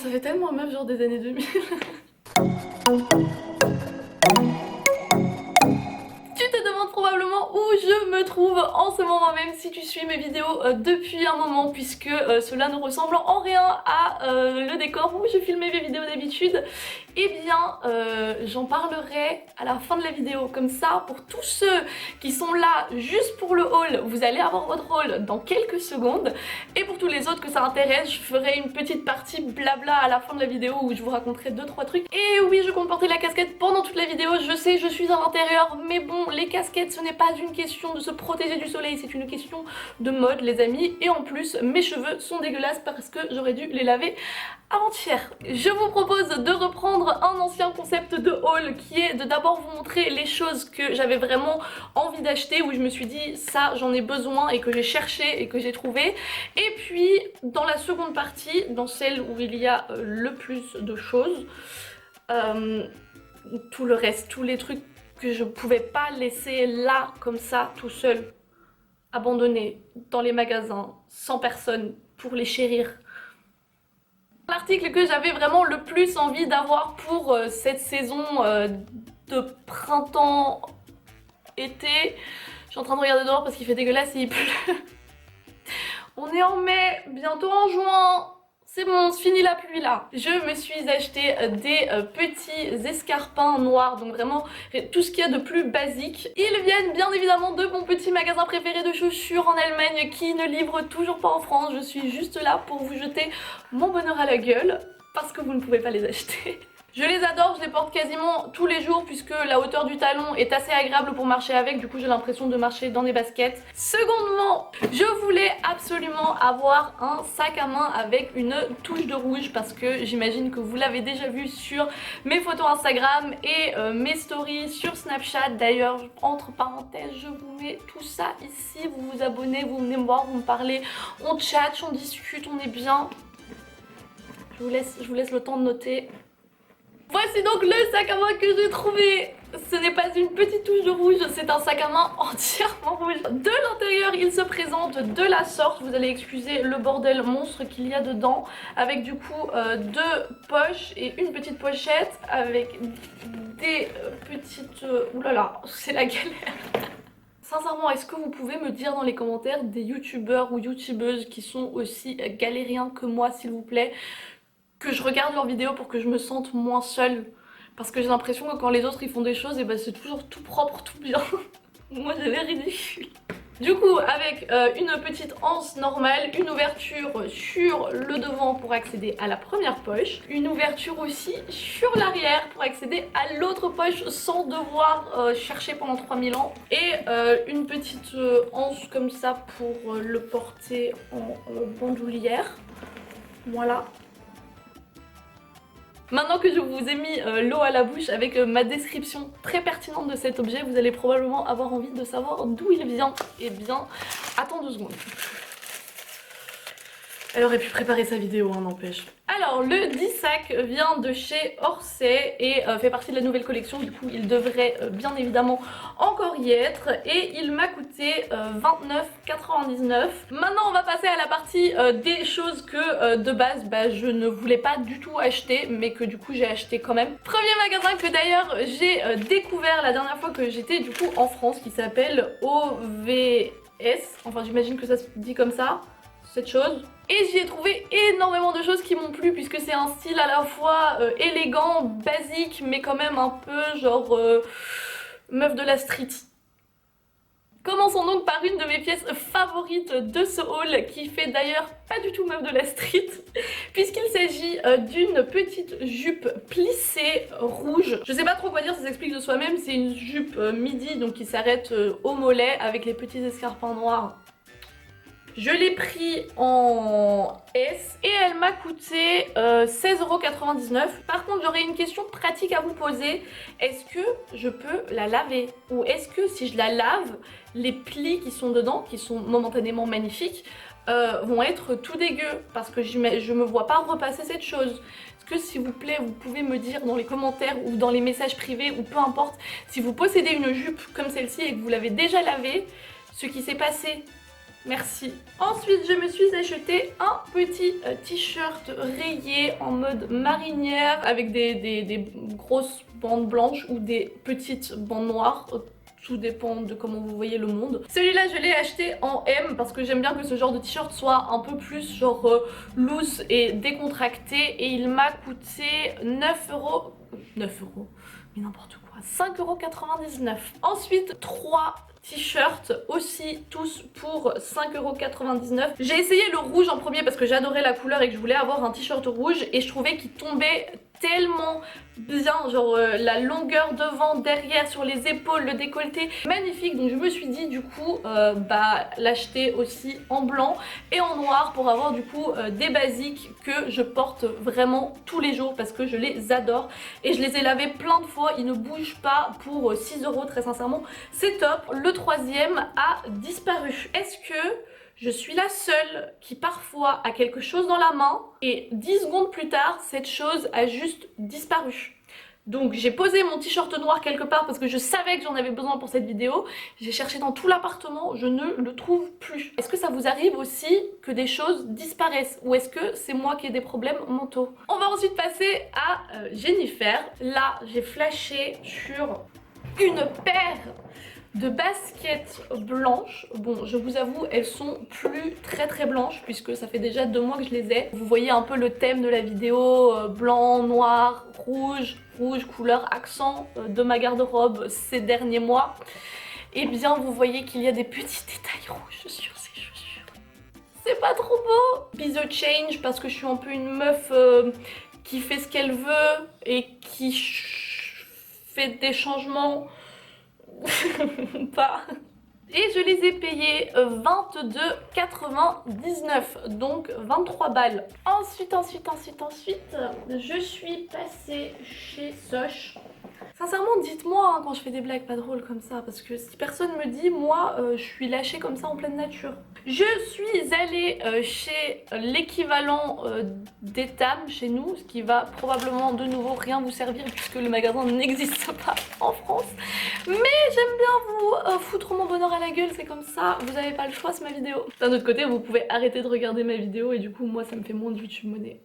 Ça fait tellement meuf genre des années 2000. Tu te demandes probablement où je me trouve en ce moment même si tu suis mes vidéos depuis un moment, puisque cela ne ressemble en rien à le décor où je filmais mes vidéos d'habitude. Eh bien j'en parlerai à la fin de la vidéo, comme ça pour tous ceux qui sont là juste pour le haul, vous allez avoir votre haul dans quelques secondes, et pour tous les autres que ça intéresse, je ferai une petite partie blabla à la fin de la vidéo où je vous raconterai 2-3 trucs. Et oui, je compte porter la casquette pendant toute la vidéo, je sais, je suis à l'intérieur, mais bon, les casquettes ce n'est pas une question de se protéger du soleil, c'est une question de mode les amis, et en plus mes cheveux sont dégueulasses parce que j'aurais dû les laver avant-hier. Je vous propose de reprendre un ancien concept de haul qui est de d'abord vous montrer les choses que j'avais vraiment envie d'acheter, où je me suis dit ça j'en ai besoin et que j'ai cherché et que j'ai trouvé. Et puis dans la seconde partie, dans celle où il y a le plus de choses, tout le reste, tous les trucs que je pouvais pas laisser là comme ça tout seul, abandonnés dans les magasins, sans personne pour les chérir. L'article que j'avais vraiment le plus envie d'avoir pour cette saison de printemps-été. Je suis en train de regarder dehors parce qu'il fait dégueulasse et il pleut. On est en mai, bientôt en juin. C'est bon, c'est fini la pluie là. Je me suis acheté des petits escarpins noirs, donc vraiment tout ce qu'il y a de plus basique. Ils viennent bien évidemment de mon petit magasin préféré de chaussures en Allemagne qui ne livre toujours pas en France. Je suis juste là pour vous jeter mon bonheur à la gueule parce que vous ne pouvez pas les acheter. Je les adore, je les porte quasiment tous les jours puisque la hauteur du talon est assez agréable pour marcher avec, du coup j'ai l'impression de marcher dans des baskets. Secondement, je voulais absolument avoir un sac à main avec une touche de rouge parce que j'imagine que vous l'avez déjà vu sur mes photos Instagram et mes stories sur Snapchat. D'ailleurs, entre parenthèses, je vous mets tout ça ici, vous vous abonnez, vous venez me voir, vous me parlez, on chatte, on discute, on est bien. Je vous laisse le temps de noter. Voici donc le sac à main que j'ai trouvé. Ce n'est pas une petite touche de rouge, c'est un sac à main entièrement rouge. De l'intérieur, il se présente de la sorte. Vous allez excuser le bordel monstre qu'il y a dedans. Avec du coup 2 poches et une petite pochette avec des petites... Oulala, c'est la galère. Sincèrement, est-ce que vous pouvez me dire dans les commentaires des youtubeurs ou youtubeuses qui sont aussi galériens que moi, s'il vous plaît, que je regarde leurs vidéos pour que je me sente moins seule, parce que j'ai l'impression que quand les autres ils font des choses, et ben c'est toujours tout propre, tout bien. Moi j'ai l'air ridicule. Du coup, avec une petite anse normale, une ouverture sur le devant pour accéder à la première poche, une ouverture aussi sur l'arrière pour accéder à l'autre poche sans devoir chercher pendant 3000 ans, et une petite anse comme ça pour le porter en bandoulière. Voilà. Maintenant que je vous ai mis l'eau à la bouche avec ma description très pertinente de cet objet, vous allez probablement avoir envie de savoir d'où il vient. Eh bien, attends 2 secondes. Elle aurait pu préparer sa vidéo, hein, n'empêche. Alors, le 10 sac vient de chez Orsay et fait partie de la nouvelle collection. Du coup, il devrait bien évidemment encore y être. Et il m'a coûté 29,99 €. Maintenant, on va passer à la partie des choses que de base, je ne voulais pas du tout acheter, mais que du coup, j'ai acheté quand même. Premier magasin que d'ailleurs, j'ai découvert la dernière fois que j'étais du coup en France, qui s'appelle OVS. Enfin, j'imagine que ça se dit comme ça, cette chose. Et j'y ai trouvé énormément de choses qui m'ont plu, puisque c'est un style à la fois élégant, basique, mais quand même un peu genre meuf de la street. Commençons donc par une de mes pièces favorites de ce haul, qui fait d'ailleurs pas du tout meuf de la street, puisqu'il s'agit d'une petite jupe plissée rouge. Je sais pas trop quoi dire, ça s'explique de soi-même, c'est une jupe midi, donc qui s'arrête au mollet, avec les petits escarpins noirs. Je l'ai pris en S et elle m'a coûté 16,99 €. Par contre, j'aurais une question pratique à vous poser. Est-ce que je peux la laver? Ou est-ce que si je la lave, les plis qui sont dedans, qui sont momentanément magnifiques, vont être tout dégueux? Parce que je me vois pas repasser cette chose. Est-ce que s'il vous plaît, vous pouvez me dire dans les commentaires ou dans les messages privés ou peu importe, si vous possédez une jupe comme celle-ci et que vous l'avez déjà lavée, ce qui s'est passé Merci. Ensuite, je me suis acheté un petit t-shirt rayé en mode marinière avec des grosses bandes blanches ou des petites bandes noires. Tout dépend de comment vous voyez le monde. Celui-là, je l'ai acheté en M parce que j'aime bien que ce genre de t-shirt soit un peu plus genre loose et décontracté. Et il m'a coûté 9 euros. 9 euros, mais n'importe quoi. 5,99 €. Ensuite, 3 t-shirts aussi, tous pour 5,99 €. J'ai essayé le rouge en premier parce que j'adorais la couleur et que je voulais avoir un t-shirt rouge et je trouvais qu'il tombait tellement bien, genre la longueur devant, derrière, sur les épaules, le décolleté, magnifique. Donc je me suis dit du coup l'acheter aussi en blanc et en noir pour avoir du coup des basiques que je porte vraiment tous les jours parce que je les adore et je les ai lavés plein de fois, ils ne bougent pas pour 6 € très sincèrement, c'est top. Le troisième a disparu. Est-ce que je suis la seule qui parfois a quelque chose dans la main et 10 secondes plus tard, cette chose a juste disparu. Donc j'ai posé mon t-shirt noir quelque part parce que je savais que j'en avais besoin pour cette vidéo. J'ai cherché dans tout l'appartement, je ne le trouve plus. Est-ce que ça vous arrive aussi que des choses disparaissent ou est-ce que c'est moi qui ai des problèmes mentaux? On va ensuite passer à Jennifer. Là, j'ai flashé sur une paire de baskets blanches. Bon, je vous avoue, elles sont plus très blanches puisque ça fait déjà 2 mois que je les ai. Vous voyez un peu le thème de la vidéo, blanc, noir, rouge, couleur accent de ma garde-robe ces derniers mois. Et bien, vous voyez qu'il y a des petits détails rouges sur ces chaussures. C'est pas trop beau. Be the change parce que je suis un peu une meuf qui fait ce qu'elle veut et qui fait des changements pas. Et je les ai payés 22,99 €, donc 23 balles. Ensuite, je suis passée chez Soch. Sincèrement, dites-moi quand je fais des blagues pas drôles comme ça, parce que si personne me dit, moi, je suis lâchée comme ça en pleine nature. Je suis allée chez l'équivalent d'Etam chez nous, ce qui va probablement de nouveau rien vous servir puisque le magasin n'existe pas en France. Mais j'aime bien vous foutre mon bonheur à la gueule, c'est comme ça, vous n'avez pas le choix, c'est ma vidéo. D'un autre côté, vous pouvez arrêter de regarder ma vidéo et du coup, moi, ça me fait moins de YouTube monnaie.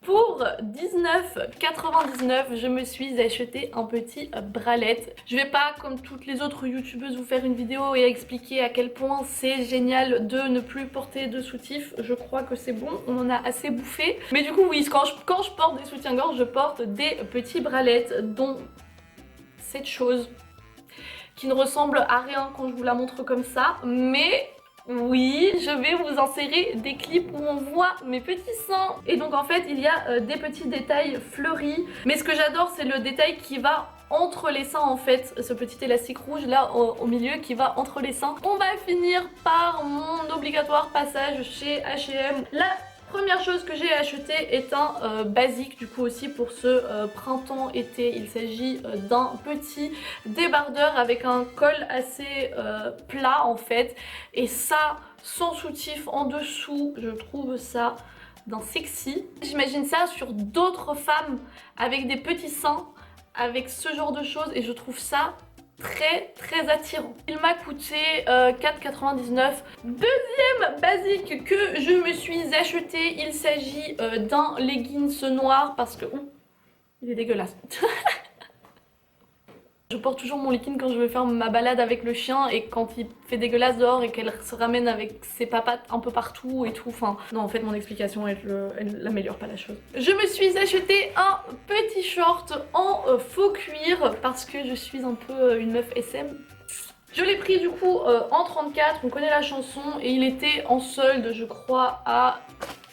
Pour 19,99 €, je me suis acheté un petit bralette. Je vais pas, comme toutes les autres youtubeuses, vous faire une vidéo et expliquer à quel point c'est génial de ne plus porter de soutif. Je crois que c'est bon, on en a assez bouffé. Mais du coup, oui, quand je porte des soutiens-gorge, je porte des petits bralettes, dont cette chose qui ne ressemble à rien quand je vous la montre comme ça, mais oui, je vais vous insérer des clips où on voit mes petits seins. Et donc en fait, il y a des petits détails fleuris. Mais ce que j'adore, c'est le détail qui va entre les seins en fait. Ce petit élastique rouge là au milieu qui va entre les seins. On va finir par mon obligatoire passage chez H&M. La première chose que j'ai acheté est un basique du coup aussi pour ce printemps-été. Il s'agit d'un petit débardeur avec un col assez plat en fait. Et ça, sans soutif en dessous, je trouve ça d'un sexy. J'imagine ça sur d'autres femmes avec des petits seins, avec ce genre de choses et je trouve ça très attirant. Il m'a coûté 4,99 €. Deuxième basique que je me suis acheté, il s'agit d'un leggings noir parce que il est dégueulasse. Je porte toujours mon legging quand je vais faire ma balade avec le chien et quand il fait dégueulasse dehors et qu'elle se ramène avec ses papates un peu partout et tout. Enfin, non, en fait, mon explication, elle n'améliore pas la chose. Je me suis acheté un petit short en faux cuir parce que je suis un peu une meuf SM. Je l'ai pris du coup en 34, on connaît la chanson et il était en solde, je crois, à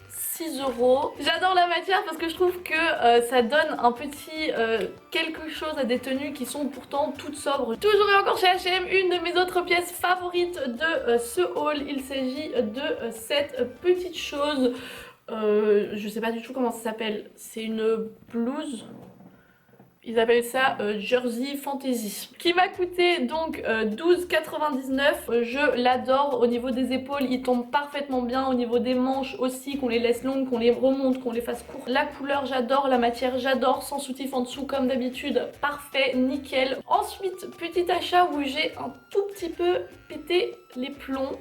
6 €. J'adore la matière parce que je trouve que ça donne un petit quelque chose à des tenues qui sont pourtant toutes sobres. Toujours et encore chez H&M, une de mes autres pièces favorites de ce haul. Il s'agit de cette petite chose. Je sais pas du tout comment ça s'appelle. C'est une blouse. Ils appellent ça Jersey Fantasy, qui m'a coûté donc 12,99 €. Je l'adore. Au niveau des épaules, il tombe parfaitement bien. Au niveau des manches aussi, qu'on les laisse longues, qu'on les remonte, qu'on les fasse courtes. La couleur, j'adore. La matière, j'adore. Sans soutif en dessous, comme d'habitude. Parfait, nickel. Ensuite, petit achat où j'ai un tout petit peu pété les plombs.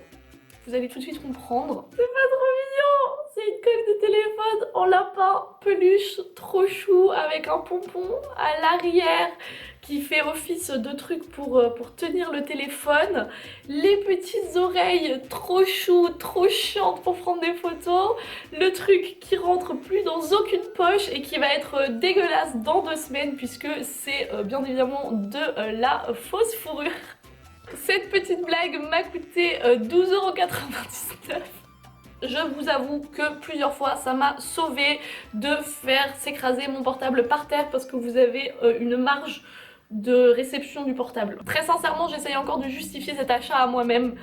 Vous allez tout de suite comprendre. C'est pas trop mignon. C'est une coque de téléphone en lapin peluche, trop chou, avec un pompon à l'arrière qui fait office de truc pour tenir le téléphone. Les petites oreilles trop chou, trop chiantes pour prendre des photos. Le truc qui rentre plus dans aucune poche et qui va être dégueulasse dans 2 semaines puisque c'est bien évidemment de la fausse fourrure. Cette petite blague m'a coûté 12,99 €. Je vous avoue que plusieurs fois ça m'a sauvée de faire s'écraser mon portable par terre parce que vous avez une marge de réception du portable. Très sincèrement, j'essaye encore de justifier cet achat à moi-même,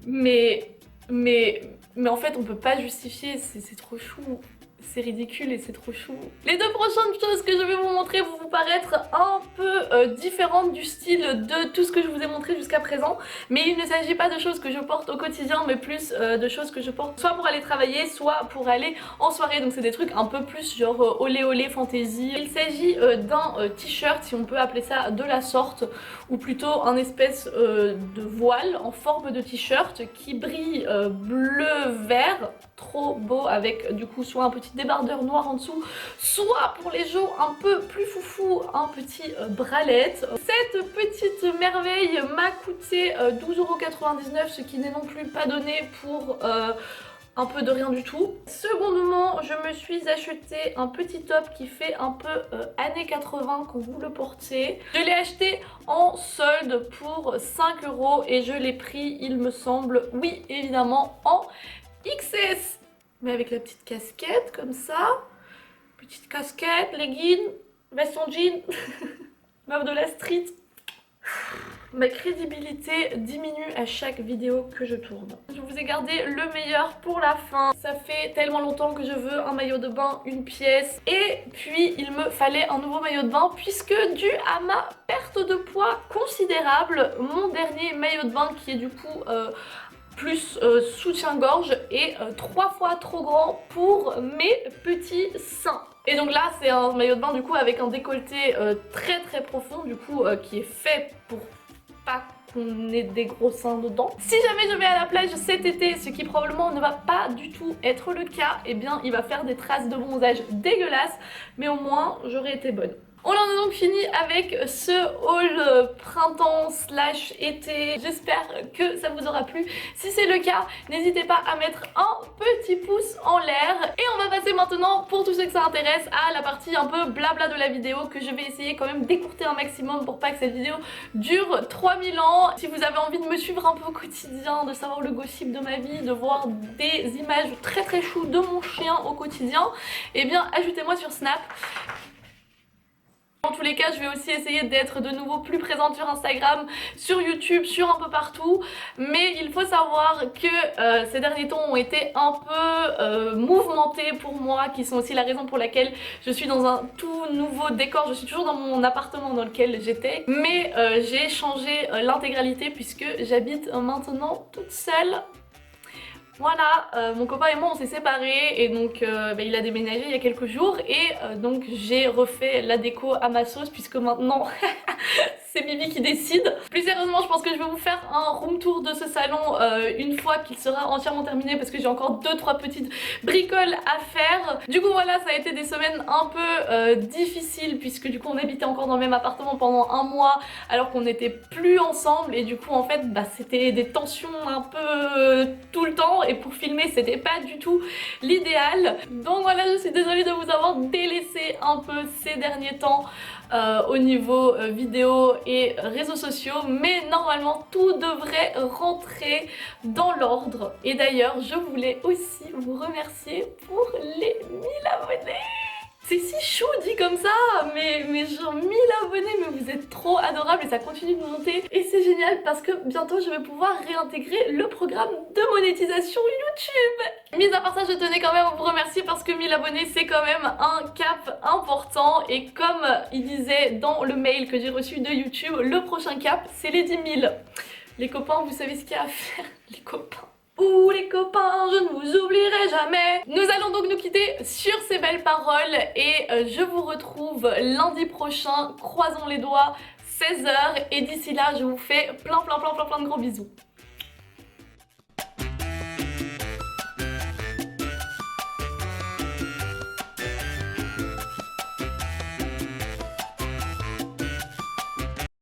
mais en fait on peut pas justifier, c'est trop chou. C'est ridicule et c'est trop chou. Les 2 prochaines choses que je vais vous montrer vont vous paraître un peu différentes du style de tout ce que je vous ai montré jusqu'à présent. Mais il ne s'agit pas de choses que je porte au quotidien, mais plus de choses que je porte soit pour aller travailler, soit pour aller en soirée. Donc c'est des trucs un peu plus genre olé olé fantaisie. Il s'agit d'un t-shirt, si on peut appeler ça de la sorte, ou plutôt un espèce de voile en forme de t-shirt qui brille bleu-vert. Trop beau avec du coup soit un petit débardeur noir en dessous, soit pour les jours un peu plus foufou, un petit bralette. Cette petite merveille m'a coûté 12,99 €, ce qui n'est non plus pas donné pour un peu de rien du tout. Secondement, je me suis acheté un petit top qui fait un peu années 80 quand vous le portez. Je l'ai acheté en solde pour 5 € et je l'ai pris, il me semble, oui évidemment, en XS, mais avec la petite casquette comme ça, petite casquette, leggings, veste en jean, meuf de la street. Ma crédibilité diminue à chaque vidéo que je tourne. Je vous ai gardé le meilleur pour la fin. Ça fait tellement longtemps que je veux un maillot de bain, une pièce. Et puis il me fallait un nouveau maillot de bain puisque dû à ma perte de poids considérable, mon dernier maillot de bain qui est du coup plus soutien-gorge et 3 fois trop grand pour mes petits seins. Et donc là c'est un maillot de bain du coup avec un décolleté très très profond du coup qui est fait pour pas qu'on ait des gros seins dedans. Si jamais je vais à la plage cet été, ce qui probablement ne va pas du tout être le cas, et bien il va faire des traces de bronzage dégueulasses, mais au moins j'aurais été bonne. On en a donc fini avec ce haul printemps slash été. J'espère que ça vous aura plu. Si c'est le cas, n'hésitez pas à mettre un petit pouce en l'air. Et on va passer maintenant, pour tous ceux que ça intéresse, à la partie un peu blabla de la vidéo que je vais essayer quand même d'écourter un maximum pour pas que cette vidéo dure 3000 ans. Si vous avez envie de me suivre un peu au quotidien, de savoir le gossip de ma vie, de voir des images très très choues de mon chien au quotidien, eh bien ajoutez-moi sur Snap. Dans tous les cas, je vais aussi essayer d'être de nouveau plus présente sur Instagram, sur YouTube, sur un peu partout. Mais il faut savoir que ces derniers temps ont été un peu mouvementés pour moi, qui sont aussi la raison pour laquelle je suis dans un tout nouveau décor. Je suis toujours dans mon appartement dans lequel j'étais, mais j'ai changé l'intégralité puisque j'habite maintenant toute seule. Voilà, mon copain et moi on s'est séparés et donc il a déménagé il y a quelques jours et donc j'ai refait la déco à ma sauce puisque maintenant c'est Bibi qui décide. Plus sérieusement, je pense que je vais vous faire un room tour de ce salon une fois qu'il sera entièrement terminé parce que j'ai encore 2-3 petites bricoles à faire. Du coup voilà, ça a été des semaines un peu difficiles puisque du coup on habitait encore dans le même appartement pendant un mois alors qu'on n'était plus ensemble et du coup en fait c'était des tensions un peu tout le temps et pour filmer c'était pas du tout l'idéal. Donc voilà, je suis désolée de vous avoir délaissé un peu ces derniers temps au niveau vidéo et réseaux sociaux, mais normalement tout devrait rentrer dans l'ordre. Et d'ailleurs je voulais aussi vous remercier pour les 1000 abonnés. C'est si chou dit comme ça, mais genre 1000 abonnés, mais vous êtes trop adorables et ça continue de monter. Et c'est génial parce que bientôt je vais pouvoir réintégrer le programme de monétisation YouTube. Mis à part ça, je tenais quand même à vous remercier parce que 1000 abonnés c'est quand même un cap important. Et comme il disait dans le mail que j'ai reçu de YouTube, le prochain cap c'est les 10 000. Les copains, vous savez ce qu'il y a à faire, les copains. Ouh les copains, je ne vous oublierai jamais. Nous allons donc nous quitter sur ces belles paroles et je vous retrouve lundi prochain, croisons les doigts, 16 h. Et d'ici là, je vous fais plein de gros bisous.